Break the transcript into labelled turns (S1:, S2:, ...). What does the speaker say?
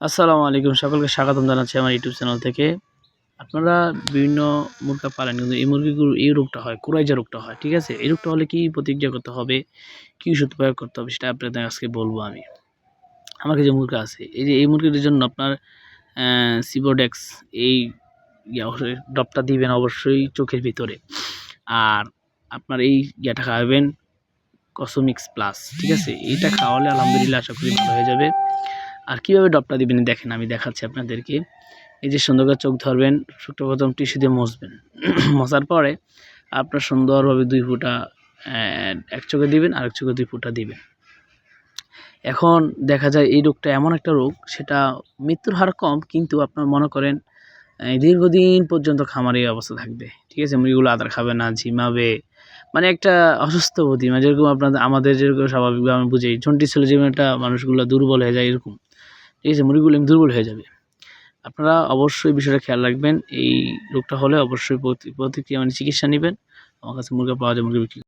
S1: আসসালামু আলাইকুম, সকলকে স্বাগতম জানাচ্ছি আমার ইউটিউব চ্যানেল থেকে। আপনারা বিভিন্ন মুরগা পালেন, কিন্তু এই মুরগিগুলো এই রোগটা হয়, কুরাইজা রোগটা হয়, ঠিক আছে? এই রোগটা হলে কি প্রতিক্রিয়া করতে হবে, কী ওষুধ প্রয়োগ করতে হবে, সেটা আপনাদের আজকে বলবো আমি। আমার কাছে মুরগা আছে, এই যে এই মুরগিটির জন্য আপনার সিবোডেক্স এই ড্রপটা দিবেন অবশ্যই চোখের ভিতরে। আর আপনার এই ইয়েটা খাওয়াবেন কসমিক্স প্লাস, ঠিক আছে? এইটা খাওয়ালে আলহামদুলিল্লাহ আশা করি ভালো হয়ে যাবে। আর কীভাবে ডপটা দিবেন দেখেন, আমি দেখাচ্ছি আপনাদেরকে। এই যে সুন্দর করে চোখ ধরবেন, চোখটা প্রথম টিস্যু দিয়ে মুছবেন। মশার পরে আপনার সুন্দরভাবে 2 ফোঁটা এক চোখে দিবেন, আরেক চোখে 2 ফোঁটা দিবেন। এখন দেখা যায় এই রোগটা এমন একটা রোগ, সেটা মৃত্যুর হার কম, কিন্তু আপনার মনে করেন দীর্ঘদিন পর্যন্ত খামারে এই অবস্থা থাকবে, ঠিক আছে? মুরগিগুলো আদার খাবে না, ঝিমাবে, মানে একটা অসুস্থ প্রতি, মানে যেরকম আমাদের যেরকম স্বাভাবিকভাবে আমি বুঝি ঝন্টি ছিল, যেমন একটা মানুষগুলো দুর্বল হয়ে যায়, এরকম ঠিক আছে মুরগিগুলো দুর্বল হয়ে যাবে। আপনারা অবশ্যই বিষয়টা খেয়াল রাখবেন। এই রোগটা হলে অবশ্যই প্রতিক্রিয়া মানে চিকিৎসা নেবেন। আমার কাছে মুরগা পাওয়া যায়, মুরগি বিক্রি